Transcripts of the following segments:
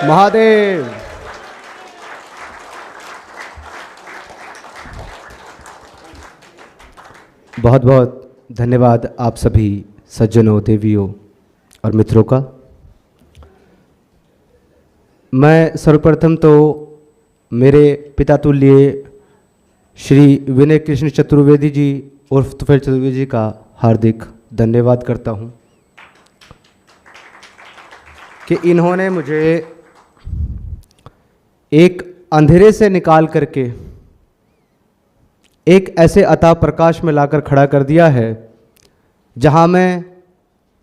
महादेव। बहुत बहुत धन्यवाद आप सभी सज्जनों, देवियों और मित्रों का। मैं सर्वप्रथम तो मेरे पिता तुल्य श्री विनय कृष्ण चतुर्वेदी जी उर्फ तुफैल चतुर्वेदी जी का हार्दिक धन्यवाद करता हूँ कि इन्होंने मुझे एक अंधेरे से निकाल करके एक ऐसे अता प्रकाश में लाकर खड़ा कर दिया है जहाँ मैं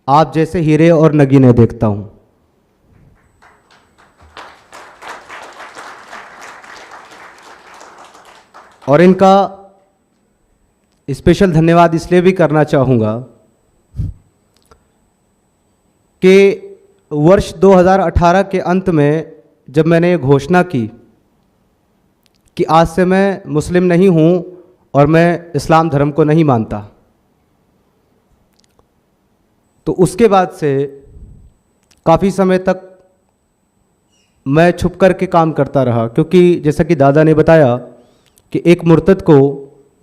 आप जैसे हीरे और नगीने देखता हूँ। और इनका स्पेशल धन्यवाद इसलिए भी करना चाहूँगा कि वर्ष 2018 के अंत में जब मैंने ये घोषणा की कि आज से मैं मुस्लिम नहीं हूँ और मैं इस्लाम धर्म को नहीं मानता, तो उसके बाद से काफ़ी समय तक मैं छुप कर के काम करता रहा, क्योंकि जैसा कि दादा ने बताया कि एक मुर्तद को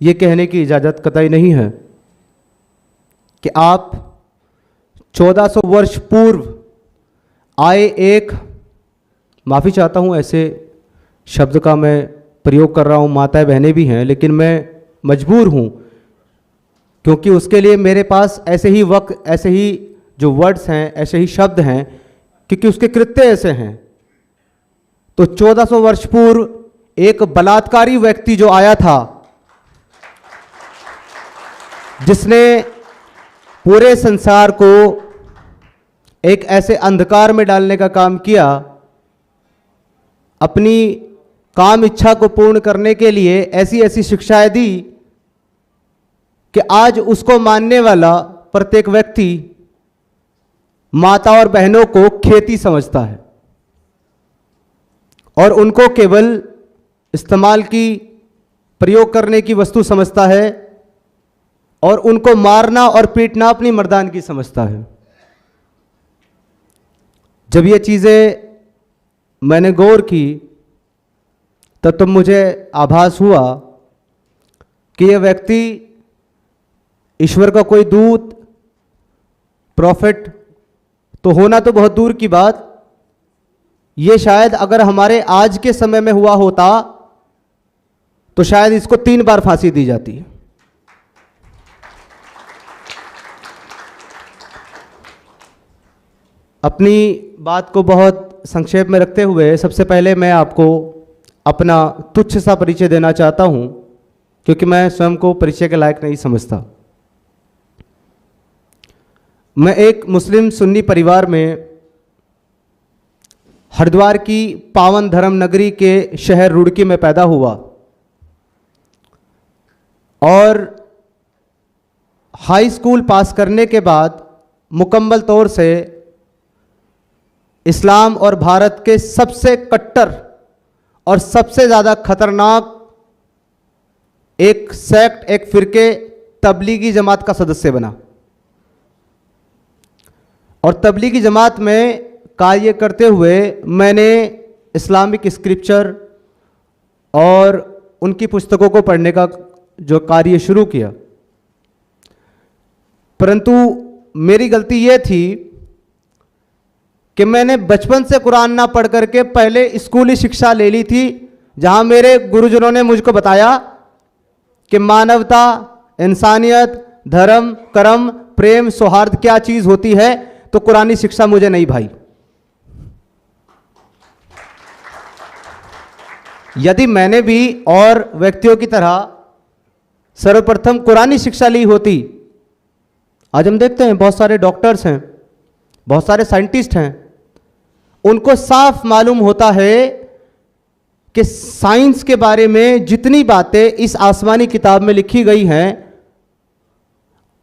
ये कहने की इजाज़त कतई नहीं है कि आप 1400 वर्ष पूर्व आए एक, माफ़ी चाहता हूँ ऐसे शब्द का मैं प्रयोग कर रहा हूँ, माताएं बहनें भी हैं, लेकिन मैं मजबूर हूँ क्योंकि उसके लिए मेरे पास ऐसे ही वक्त, ऐसे ही जो वर्ड्स हैं, ऐसे ही शब्द हैं, क्योंकि उसके कृत्य ऐसे हैं। तो 1400 वर्ष पूर्व एक बलात्कारी व्यक्ति जो आया था, जिसने पूरे संसार को एक ऐसे अंधकार में डालने का काम किया, अपनी काम इच्छा को पूर्ण करने के लिए ऐसी ऐसी शिक्षाएं दी कि आज उसको मानने वाला प्रत्येक व्यक्ति माता और बहनों को खेती समझता है और उनको केवल इस्तेमाल की, प्रयोग करने की वस्तु समझता है और उनको मारना और पीटना अपनी मर्दानगी समझता है। जब ये चीज़ें मैंने गौर की तब तो मुझे आभास हुआ कि यह व्यक्ति ईश्वर का कोई दूत, प्रॉफिट तो होना तो बहुत दूर की बात, ये शायद अगर हमारे आज के समय में हुआ होता तो शायद इसको 3 बार फांसी दी जाती। अपनी बात को बहुत संक्षेप में रखते हुए सबसे पहले मैं आपको अपना तुच्छ सा परिचय देना चाहता हूं, क्योंकि मैं स्वयं को परिचय के लायक नहीं समझता। मैं एक मुस्लिम सुन्नी परिवार में हरिद्वार की पावन धर्म नगरी के शहर रुड़की में पैदा हुआ और हाई स्कूल पास करने के बाद मुकम्मल तौर से इस्लाम और भारत के सबसे कट्टर और सबसे ज़्यादा खतरनाक एक सेक्ट, एक फिरके तबलीगी जमात का सदस्य बना और तबलीगी जमात में कार्य करते हुए मैंने इस्लामिक स्क्रिप्चर और उनकी पुस्तकों को पढ़ने का जो कार्य शुरू किया। परंतु मेरी गलती ये थी कि मैंने बचपन से कुरान ना पढ़ करके पहले स्कूली शिक्षा ले ली थी, जहां मेरे गुरुजनों ने मुझको बताया कि मानवता, इंसानियत, धर्म, कर्म, प्रेम, सौहार्द क्या चीज होती है, तो कुरानी शिक्षा मुझे नहीं भाई। यदि मैंने भी और व्यक्तियों की तरह सर्वप्रथम कुरानी शिक्षा ली होती, आज हम देखते हैं बहुत सारे डॉक्टर्स हैं, बहुत सारे साइंटिस्ट हैं, उनको साफ मालूम होता है कि साइंस के बारे में जितनी बातें इस आसमानी किताब में लिखी गई हैं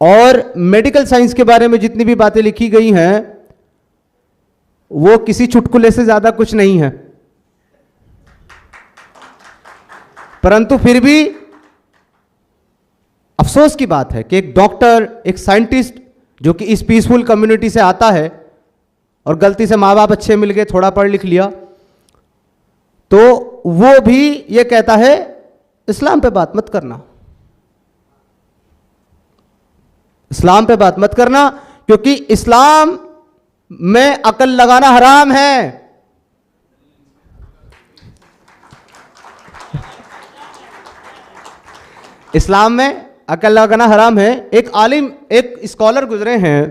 और मेडिकल साइंस के बारे में जितनी भी बातें लिखी गई हैं, वो किसी चुटकुले से ज़्यादा कुछ नहीं है। परंतु फिर भी अफसोस की बात है कि एक डॉक्टर, एक साइंटिस्ट जो कि इस पीसफुल कम्युनिटी से आता है और गलती से माँ बाप अच्छे मिल गए, थोड़ा पढ़ लिख लिया, तो वो भी ये कहता है इस्लाम पे बात मत करना, इस्लाम पे बात मत करना, क्योंकि इस्लाम में अकल लगाना हराम है। इस्लाम में अकल लगाना हराम है। एक आलिम, एक स्कॉलर गुजरे हैं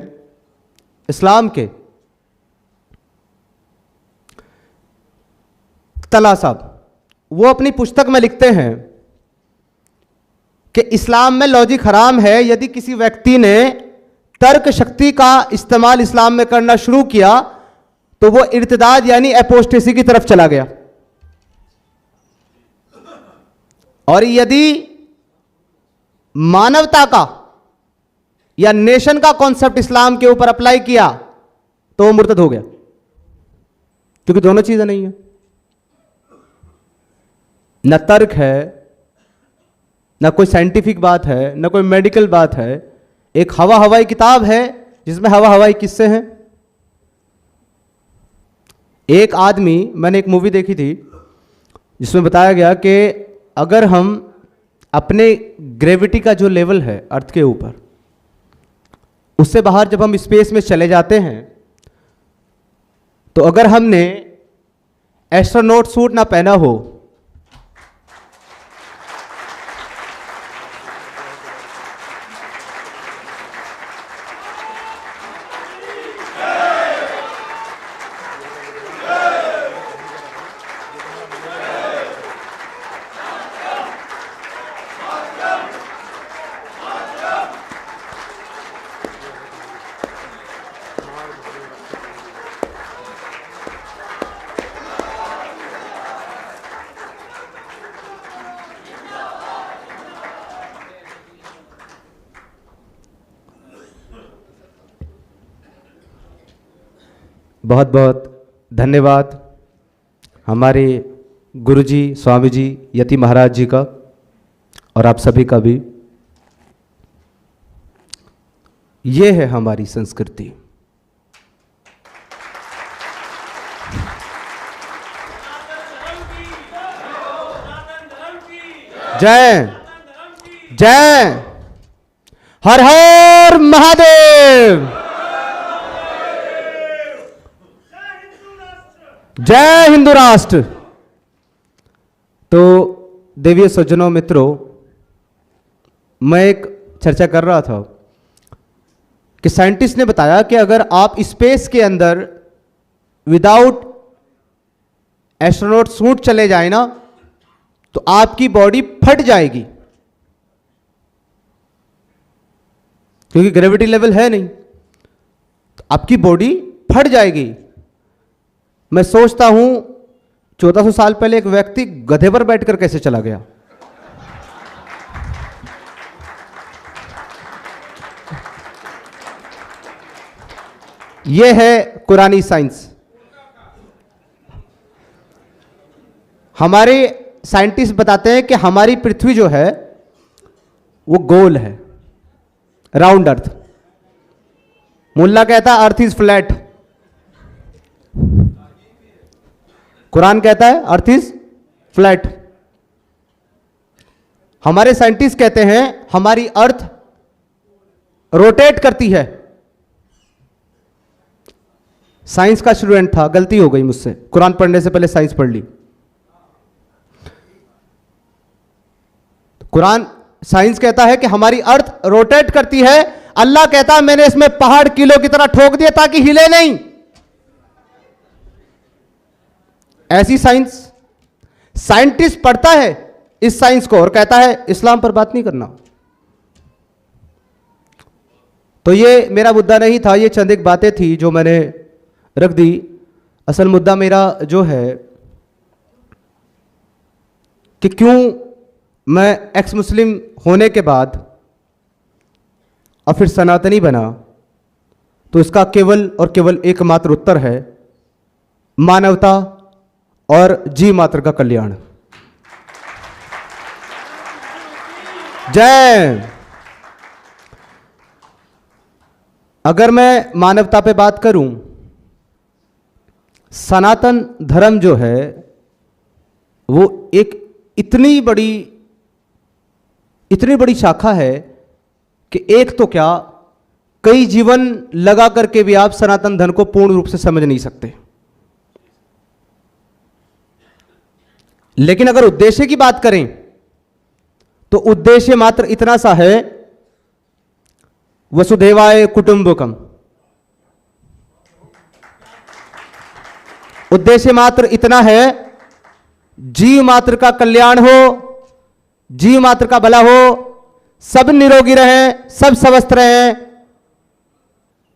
इस्लाम के, तला साहब, वो अपनी पुस्तक में लिखते हैं कि इस्लाम में लॉजिक हराम है। यदि किसी व्यक्ति ने तर्क शक्ति का इस्तेमाल इस्लाम में करना शुरू किया तो वो इर्तिदाद यानी एपोस्टेसी की तरफ चला गया। और यदि मानवता का या नेशन का कॉन्सेप्ट इस्लाम के ऊपर अप्लाई किया तो वो मुर्तद हो गया, क्योंकि दोनों चीजें नहीं है, न तर्क है, न कोई साइंटिफिक बात है, न कोई मेडिकल बात है। एक हवा हवाई किताब है जिसमें हवा हवाई किस्से हैं। एक आदमी, मैंने एक मूवी देखी थी जिसमें बताया गया कि अगर हम अपने ग्रेविटी का जो लेवल है अर्थ के ऊपर, उससे बाहर जब हम स्पेस में चले जाते हैं तो अगर हमने एस्ट्रोनॉट सूट ना पहना हो बहुत बहुत धन्यवाद हमारे गुरुजी, स्वामी जी, यति महाराज जी का, और आप सभी का भी। ये है हमारी संस्कृति। जय जय, हर हर महादेव, जय हिंदू राष्ट्र। तो देवीय सज्जनों, मित्रों, मैं एक चर्चा कर रहा था कि साइंटिस्ट ने बताया कि अगर आप स्पेस के अंदर विदाउट एस्ट्रोनॉट सूट चले जाए ना तो आपकी बॉडी फट जाएगी, क्योंकि ग्रेविटी लेवल है नहीं, तो आपकी बॉडी फट जाएगी। मैं सोचता हूं 1400 साल पहले एक व्यक्ति गधे पर बैठकर कैसे चला गया। यह है कुरानी साइंस। हमारे साइंटिस्ट बताते हैं कि हमारी पृथ्वी जो है वो गोल है, राउंड अर्थ। मुल्ला कहता है अर्थ इज फ्लैट, कुरान कहता है अर्थ इज फ्लैट। हमारे साइंटिस्ट कहते हैं हमारी अर्थ रोटेट करती है। साइंस का स्टूडेंट था, गलती हो गई मुझसे, कुरान पढ़ने से पहले साइंस पढ़ ली। कुरान, साइंस कहता है कि हमारी अर्थ रोटेट करती है। अल्लाह कहता है मैंने इसमें पहाड़ किलो की तरह ठोक दिया ताकि हिले नहीं। ऐसी साइंस, साइंटिस्ट पढ़ता है इस साइंस को और कहता है इस्लाम पर बात नहीं करना। तो ये मेरा मुद्दा नहीं था, ये चंद एक बातें थी जो मैंने रख दी। असल मुद्दा मेरा जो है कि क्यों मैं एक्स मुस्लिम होने के बाद और फिर सनातनी बना, तो इसका केवल और केवल एकमात्र उत्तर है मानवता और जीव मात्र का कल्याण। जय। अगर मैं मानवता पे बात करूं, सनातन धर्म जो है वो एक इतनी बड़ी शाखा है कि एक तो क्या, कई जीवन लगा करके भी आप सनातन धर्म को पूर्ण रूप से समझ नहीं सकते। लेकिन अगर उद्देश्य की बात करें तो उद्देश्य मात्र इतना सा है, वसुधैवाय कुटुंबकम। उद्देश्य मात्र इतना है, जीव मात्र का कल्याण हो, जीव मात्र का भला हो, सब निरोगी रहें, सब स्वस्थ रहें,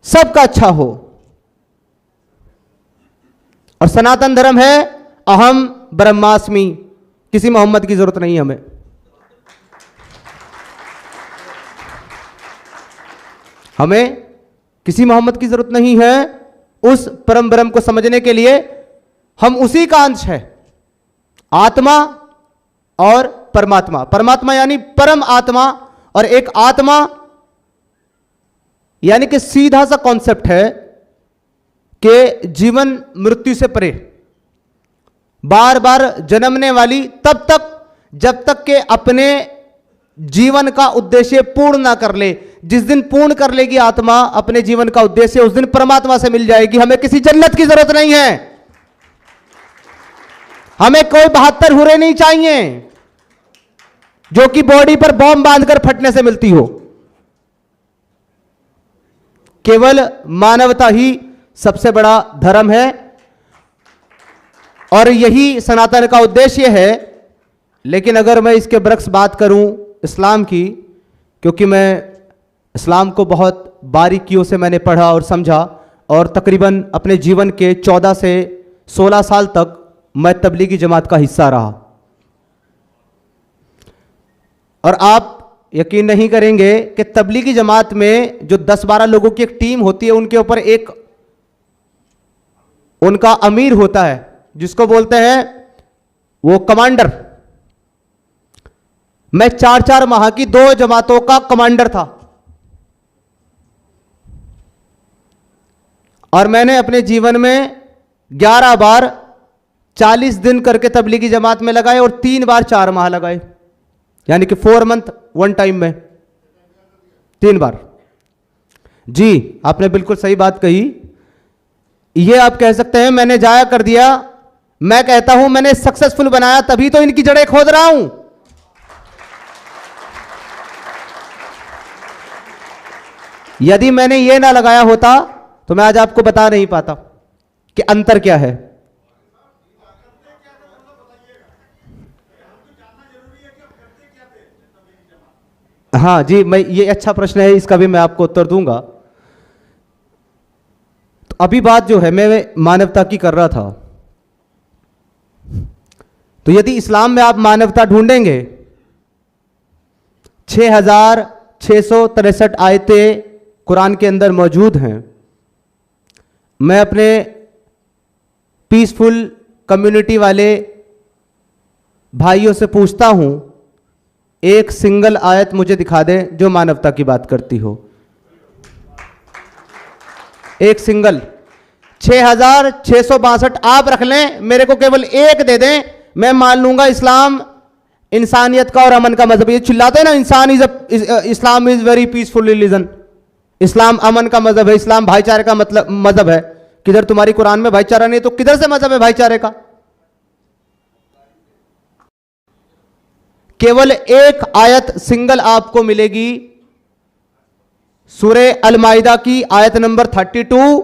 सबका अच्छा हो। और सनातन धर्म है अहम ब्रह्मास्मि, किसी मोहम्मद की जरूरत नहीं हमें। हमें किसी मोहम्मद की जरूरत नहीं है। उस परम ब्रह्म को समझने के लिए हम उसी का अंश है, आत्मा और परमात्मा। परमात्मा यानी परम आत्मा, और एक आत्मा यानी कि सीधा सा कॉन्सेप्ट है कि जीवन मृत्यु से परे, बार बार जन्मने वाली, तब तक जब तक के अपने जीवन का उद्देश्य पूर्ण ना कर ले। जिस दिन पूर्ण कर लेगी आत्मा अपने जीवन का उद्देश्य, उस दिन परमात्मा से मिल जाएगी। हमें किसी जन्नत की जरूरत नहीं है, हमें कोई 72 हुरे नहीं चाहिए जो कि बॉडी पर बॉम्ब बांधकर फटने से मिलती हो। केवल मानवता ही सबसे बड़ा धर्म है, और यही सनातन का उद्देश्य है। लेकिन अगर मैं इसके बरक्स बात करूं इस्लाम की, क्योंकि मैं इस्लाम को बहुत बारीकियों से मैंने पढ़ा और समझा, और तकरीबन अपने जीवन के 14 से 16 साल तक मैं तबलीगी जमात का हिस्सा रहा। और आप यकीन नहीं करेंगे कि तबलीगी जमात में जो 10-12 लोगों की एक टीम होती है, उनके ऊपर एक उनका अमीर होता है, जिसको बोलते हैं वो कमांडर। मैं 4-4 माह की 2 जमातों का कमांडर था, और मैंने अपने जीवन में 11 बार 40 दिन करके तबलीगी जमात में लगाए, और 3 बार 4 माह लगाए, यानी कि 4 मंथ 1 टाइम में 3 बार। जी, आपने बिल्कुल सही बात कही। ये आप कह सकते हैं मैंने जाया कर दिया। मैं कहता हूं मैंने सक्सेसफुल बनाया, तभी तो इनकी जड़ें खोद रहा हूं। यदि मैंने ये ना लगाया होता तो मैं आज आपको बता नहीं पाता कि अंतर क्या है। हाँ जी, मैं ये अच्छा प्रश्न है, इसका भी मैं आपको उत्तर दूंगा। तो अभी बात जो है मैं मानवता की कर रहा था। तो यदि इस्लाम में आप मानवता ढूंढेंगे, 6663 आयतें कुरान के अंदर मौजूद हैं। मैं अपने पीसफुल कम्युनिटी वाले भाइयों से पूछता हूं, एक सिंगल आयत मुझे दिखा दें जो मानवता की बात करती हो। एक सिंगल। 6662 आप रख लें, मेरे को केवल एक दे दें, मैं मान लूंगा इस्लाम इंसानियत का और अमन का मजहब। ये चिल्लाते हैं ना, Islam is very peaceful religion, इस्लाम अमन का मजहब है, इस्लाम भाईचारे का मतलब मजहब है। किधर तुम्हारी कुरान में भाईचारा नहीं तो किधर से मजहब है भाईचारे का? केवल एक आयत सिंगल आपको मिलेगी, सूरे अल माइदा की आयत नंबर 32।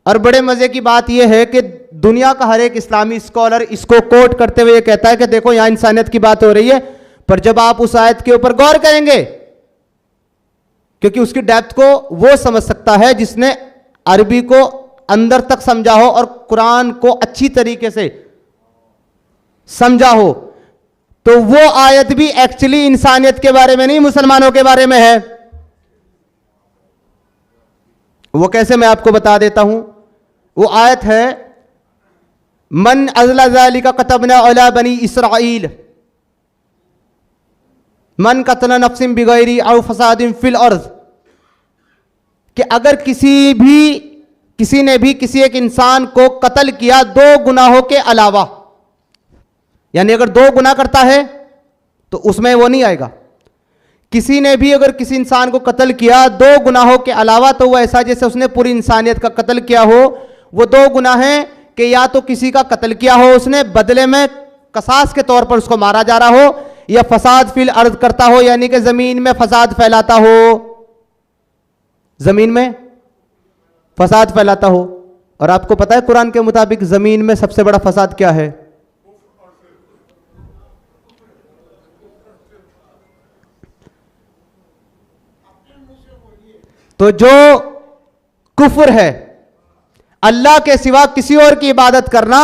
और बड़े मजे की बात यह है कि दुनिया का हर एक इस्लामी स्कॉलर इसको कोट करते हुए कहता है कि देखो यहां इंसानियत की बात हो रही है। पर जब आप उस आयत के ऊपर गौर करेंगे, क्योंकि उसकी डेप्थ को वो समझ सकता है जिसने अरबी को अंदर तक समझा हो और कुरान को अच्छी तरीके से समझा हो, तो वो आयत भी एक्चुअली इंसानियत के बारे में नहीं, मुसलमानों के बारे में है। वो कैसे, मैं आपको बता देता हूं। वो आयत है, मन अज़ला ज़ालिका कतबना अला बनी इसराइल मन कतला नफ्सिन बिगैरी औ फसादिन फिल अर्ज़, कि अगर किसी ने भी किसी एक इंसान को कत्ल किया 2 गुनाहों के अलावा, यानी अगर 2 गुनाह करता है तो उसमें वो नहीं आएगा। किसी ने भी अगर किसी इंसान को कत्ल किया 2 गुनाहों के अलावा, तो वो ऐसा जैसे उसने पूरी इंसानियत का कत्ल किया हो। वो 2 गुनाह हैं कि या तो किसी का कत्ल किया हो उसने, बदले में कसास के तौर पर उसको मारा जा रहा हो, या फसाद फिल अर्द करता हो, यानी कि जमीन में फसाद फैलाता हो, जमीन में फसाद फैलाता हो। और आपको पता है कुरान के मुताबिक जमीन में सबसे बड़ा फसाद क्या है? तो जो कुफ्र है, अल्लाह के सिवा किसी और की इबादत करना,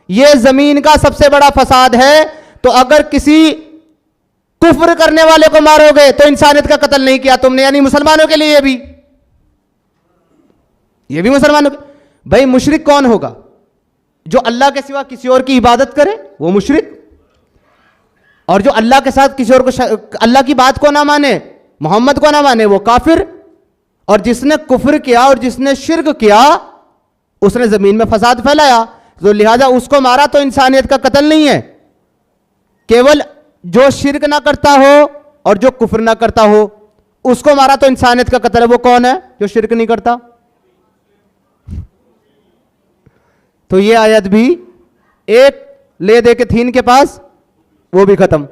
यह जमीन का सबसे बड़ा फसाद है। तो अगर किसी कुफ्र करने वाले को मारोगे तो इंसानियत का कत्ल नहीं किया तुमने, यानी मुसलमानों के लिए यह भी मुसलमानों के। भाई मुशरिक कौन होगा? जो अल्लाह के सिवा किसी और की इबादत करे वो मुशरिक, और जो अल्लाह के साथ किसी और को, अल्लाह की बात को ना माने, मोहम्मद को ना माने, वो काफिर। और जिसने कुफ्र किया और जिसने शिर्क किया उसने जमीन में फसाद फैलाया, तो लिहाजा उसको मारा तो इंसानियत का कत्ल नहीं है। केवल जो शिर्क ना करता हो और जो कुफ्र ना करता हो उसको मारा तो इंसानियत का कत्ल है। वो कौन है? जो शिर्क नहीं करता। तो ये आयत भी एक ले दे के थी इनके पास, वो भी खत्म।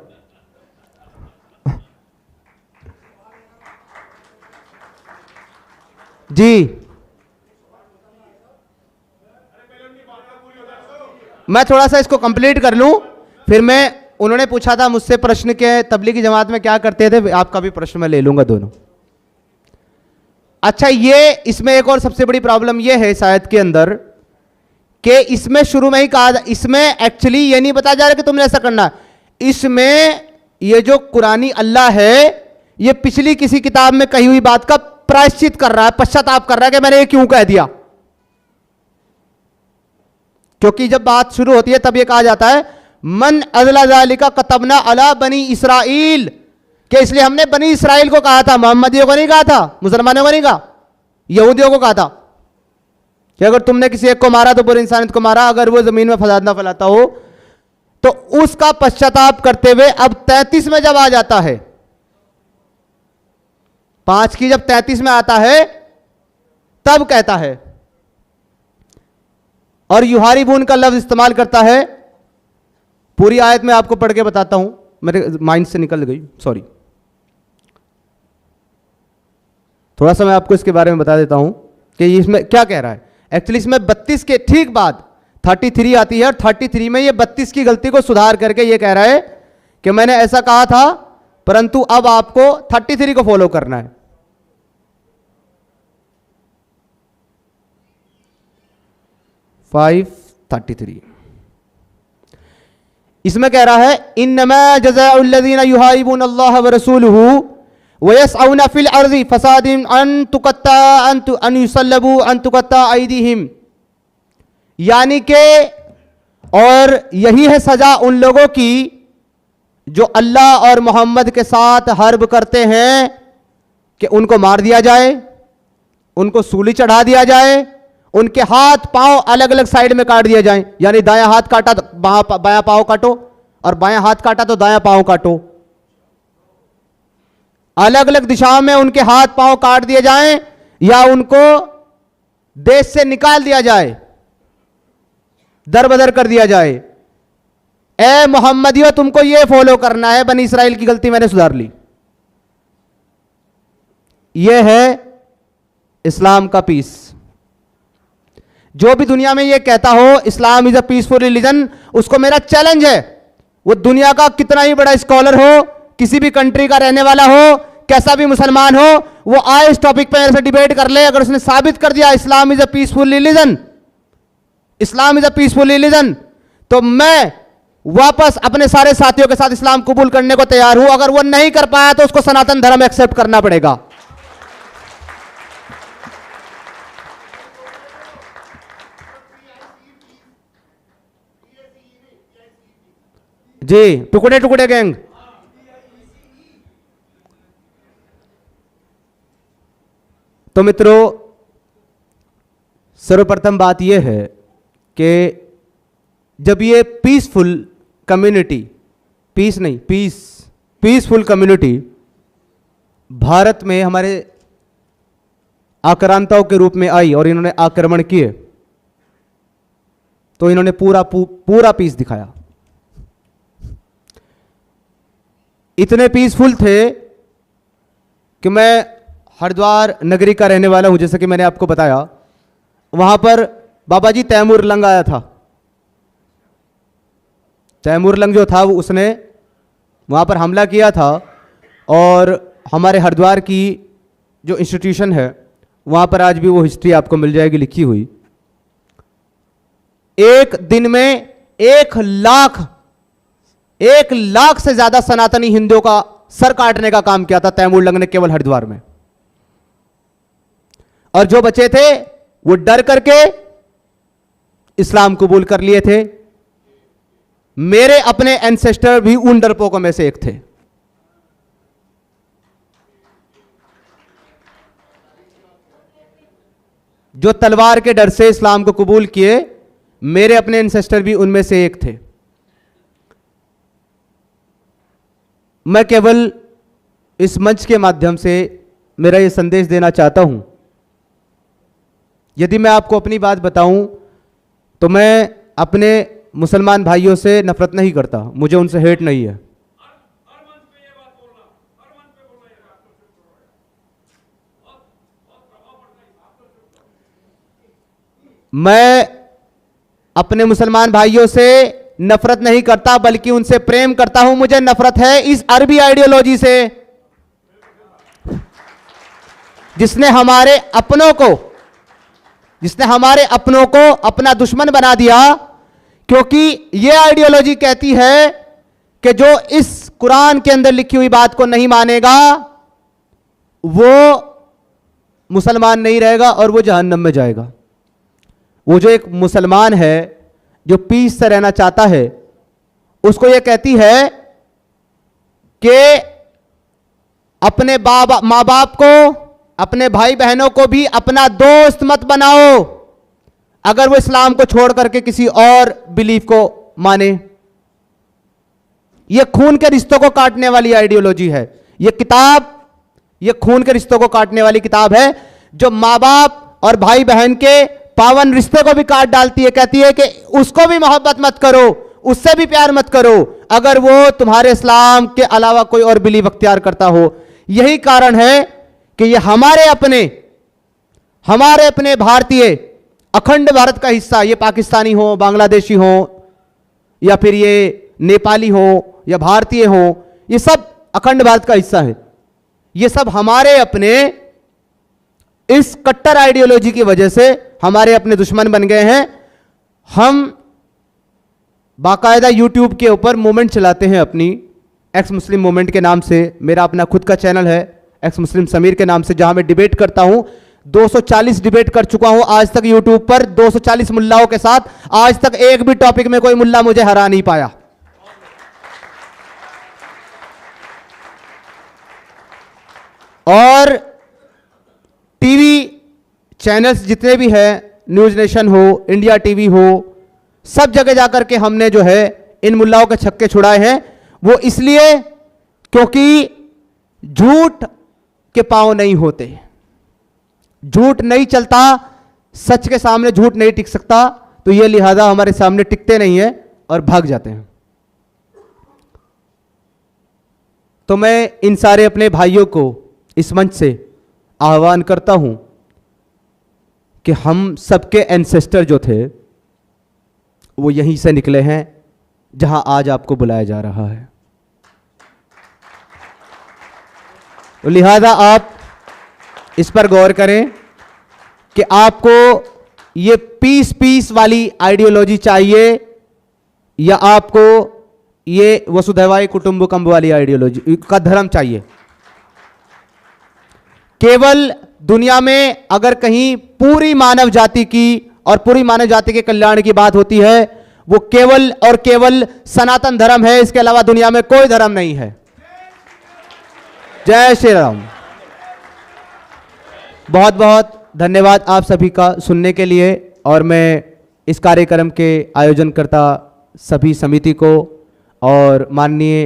जी मैं थोड़ा सा इसको कंप्लीट कर लूं, फिर मैं, उन्होंने पूछा था मुझसे प्रश्न के तबलीगी जमात में क्या करते थे, आपका भी प्रश्न मैं ले लूंगा दोनों। अच्छा, ये इसमें एक और सबसे बड़ी प्रॉब्लम ये है इस आयत के अंदर कि इसमें शुरू में ही कहा, इसमें एक्चुअली ये नहीं बताया जा रहा कि तुमने ऐसा करना। इसमें ये जो कुरानी अल्लाह है ये पिछली किसी किताब में कही हुई बात का प्रायश्चित कर रहा है, पश्चाताप कर रहा है कि मैंने ये क्यों कह दिया। क्योंकि जब बात शुरू होती है तब ये कहा जाता है मन अज़ला ज़ालिका कतबना अला बनी इसराइल, कि इसलिए हमने बनी इसराइल को कहा था, मोहम्मदियों को नहीं कहा था, मुसलमानों को नहीं कहा, यहूदियों को कहा था कि अगर तुमने किसी एक को मारा तो पूरी इंसानियत को मारा, अगर वो जमीन में फसाद ना फैलाता हो। तो उसका पश्चाताप करते हुए अब 33 में जब आ जाता है, 5 की जब 33 में आता है तब कहता है, और युहारिबून का लफ्ज इस्तेमाल करता है। पूरी आयत में आपको पढ़ के बताता हूं, मेरे माइंड से निकल गई, सॉरी। थोड़ा सा मैं आपको इसके बारे में बता देता हूं कि इसमें क्या कह रहा है। एक्चुअली इसमें 32 के ठीक बाद 33 आती है, और 33 में ये 32 की गलती को सुधार करके ये कह रहा है कि मैंने ऐसा कहा था, परंतु अब आपको 33 को फॉलो करना है। फाइव 33 इसमें कह रहा है इन्नमा जज़ाउल्लज़ीना युहारिबून अल्लाह व रसूलहू व यसअउना फिल अर्ज़ि फसादिन अन युसल्लबू अन तुक़त्ता अयदीहिम, यानी कि और यही है सजा उन लोगों की जो अल्लाह और मोहम्मद के साथ हर्ब करते हैं कि उनको मार दिया जाए, उनको सूली चढ़ा दिया जाए, उनके हाथ पांव अलग अलग साइड में काट दिया जाए, यानी दायां हाथ काटा तो बायां पांव काटो, और बायां हाथ काटा तो दायां पांव काटो, अलग अलग दिशाओं में उनके हाथ पांव काट दिए जाएं, या उनको देश से निकाल दिया जाए, दरबदर कर दिया जाए। ए मोहम्मदियों, तुमको यह फॉलो करना है। बनी इसराइल की गलती मैंने सुधार ली। यह है इस्लाम का पीस। जो भी दुनिया में यह कहता हो इस्लाम इज अ पीसफुल रिलीजन, उसको मेरा चैलेंज है, वो दुनिया का कितना ही बड़ा स्कॉलर हो, किसी भी कंट्री का रहने वाला हो, कैसा भी मुसलमान हो, वो आए इस टॉपिक पे मेरे से डिबेट कर ले। अगर उसने साबित कर दिया Islam is a peaceful religion, Islam is a peaceful religion, तो मैं वापस अपने सारे साथियों के साथ इस्लाम कबूल करने को तैयार हूं। अगर वो नहीं कर पाया तो उसको सनातन धर्म एक्सेप्ट करना पड़ेगा। जी, टुकड़े टुकड़े गैंग। तो मित्रों, सर्वप्रथम बात यह है कि जब ये पीसफुल कम्युनिटी, पीस नहीं, पीसफुल कम्युनिटी भारत में हमारे आक्रांताओं के रूप में आई और इन्होंने आक्रमण किए, तो इन्होंने पूरा पीस दिखाया। इतने पीसफुल थे कि मैं हरिद्वार नगरी का रहने वाला हूं, जैसे कि मैंने आपको बताया। वहां पर बाबा जी तैमूर लंग आया था। तैमूर लंग जो था वो उसने वहां पर हमला किया था और हमारे हरिद्वार की जो इंस्टीट्यूशन है वहां पर आज भी वो हिस्ट्री आपको मिल जाएगी लिखी हुई। एक दिन में 1 लाख से ज्यादा सनातनी हिंदुओं का सर काटने का काम किया था तैमूर लंग ने केवल हरिद्वार में। और जो बचे थे वो डर करके इस्लाम कबूल कर लिए थे। मेरे अपने एंसेस्टर भी उन डरपोकों में से एक थे। जो तलवार के डर से इस्लाम को कबूल किए, मेरे अपने एंसेस्टर भी उनमें से एक थे। मैं केवल इस मंच के माध्यम से मेरा यह संदेश देना चाहता हूं, यदि मैं आपको अपनी बात बताऊं तो मैं अपने मुसलमान भाइयों से नफरत नहीं करता, मुझे उनसे हेट नहीं है। मैं अपने मुसलमान भाइयों से नफरत नहीं करता बल्कि उनसे प्रेम करता हूं। मुझे नफरत है इस अरबी आइडियोलॉजी से जिसने हमारे अपनों को अपना दुश्मन बना दिया। क्योंकि यह आइडियोलॉजी कहती है कि जो इस कुरान के अंदर लिखी हुई बात को नहीं मानेगा वो मुसलमान नहीं रहेगा और वो जहन्नम में जाएगा। वो जो एक मुसलमान है जो पीस से रहना चाहता है, उसको ये कहती है कि अपने माँ बाप को, अपने भाई बहनों को भी अपना दोस्त मत बनाओ अगर वो इस्लाम को छोड़ करके किसी और बिलीफ को माने। ये खून के रिश्तों को काटने वाली आइडियोलॉजी है। ये किताब, ये खून के रिश्तों को काटने वाली किताब है जो माँ बाप और भाई बहन के पावन रिश्ते को भी काट डालती है। कहती है कि उसको भी मोहब्बत मत करो, उससे भी प्यार मत करो अगर वो तुम्हारे इस्लाम के अलावा कोई और बिलीफ अख्तियार करता हो। यही कारण है कि ये हमारे अपने भारतीय अखंड भारत का हिस्सा, ये पाकिस्तानी हो, बांग्लादेशी हो या फिर ये नेपाली हो या भारतीय हो, ये सब अखंड भारत का हिस्सा है। ये सब हमारे अपने इस कट्टर आइडियोलॉजी की वजह से हमारे अपने दुश्मन बन गए हैं। हम बाकायदा यूट्यूब के ऊपर मूवमेंट चलाते हैं अपनी, एक्स मुस्लिम मूवमेंट के नाम से। मेरा अपना खुद का चैनल है एक्स मुस्लिम समीर के नाम से, जहां मैं डिबेट करता हूं। 240 डिबेट कर चुका हूं आज तक यूट्यूब पर 240 मुल्लाओं के साथ। आज तक एक भी टॉपिक में कोई मुल्ला मुझे हरा नहीं पाया। और टीवी चैनल्स जितने भी हैं, न्यूज नेशन हो, इंडिया टीवी हो, सब जगह जाकर के हमने जो है इन मुल्लाओं के छक्के छुड़ाए हैं। वो इसलिए क्योंकि झूठ के पांव नहीं होते, झूठ नहीं चलता, सच के सामने झूठ नहीं टिक सकता, तो ये लिहाजा हमारे सामने टिकते नहीं है और भाग जाते हैं। तो मैं इन सारे अपने भाइयों को इस मंच से आह्वान करता हूं कि हम सबके एंसेस्टर जो थे वो यहीं से निकले हैं जहां आज आपको बुलाया जा रहा है। तो लिहाजा आप इस पर गौर करें कि आपको ये पीस वाली आइडियोलॉजी चाहिए या आपको ये वसुधैव कुटुंबकम वाली आइडियोलॉजी का धर्म चाहिए। केवल दुनिया में अगर कहीं पूरी मानव जाति की और पूरी मानव जाति के कल्याण की बात होती है, वो केवल और केवल सनातन धर्म है। इसके अलावा दुनिया में कोई धर्म नहीं है। जय श्री राम। बहुत बहुत धन्यवाद आप सभी का सुनने के लिए। और मैं इस कार्यक्रम के आयोजनकर्ता सभी समिति को और माननीय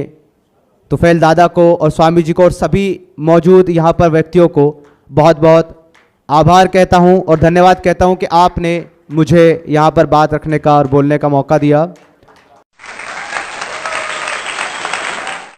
तुफैल दादा को और स्वामी जी को और सभी मौजूद यहाँ पर व्यक्तियों को बहुत बहुत आभार कहता हूँ और धन्यवाद कहता हूँ कि आपने मुझे यहाँ पर बात रखने का और बोलने का मौका दिया।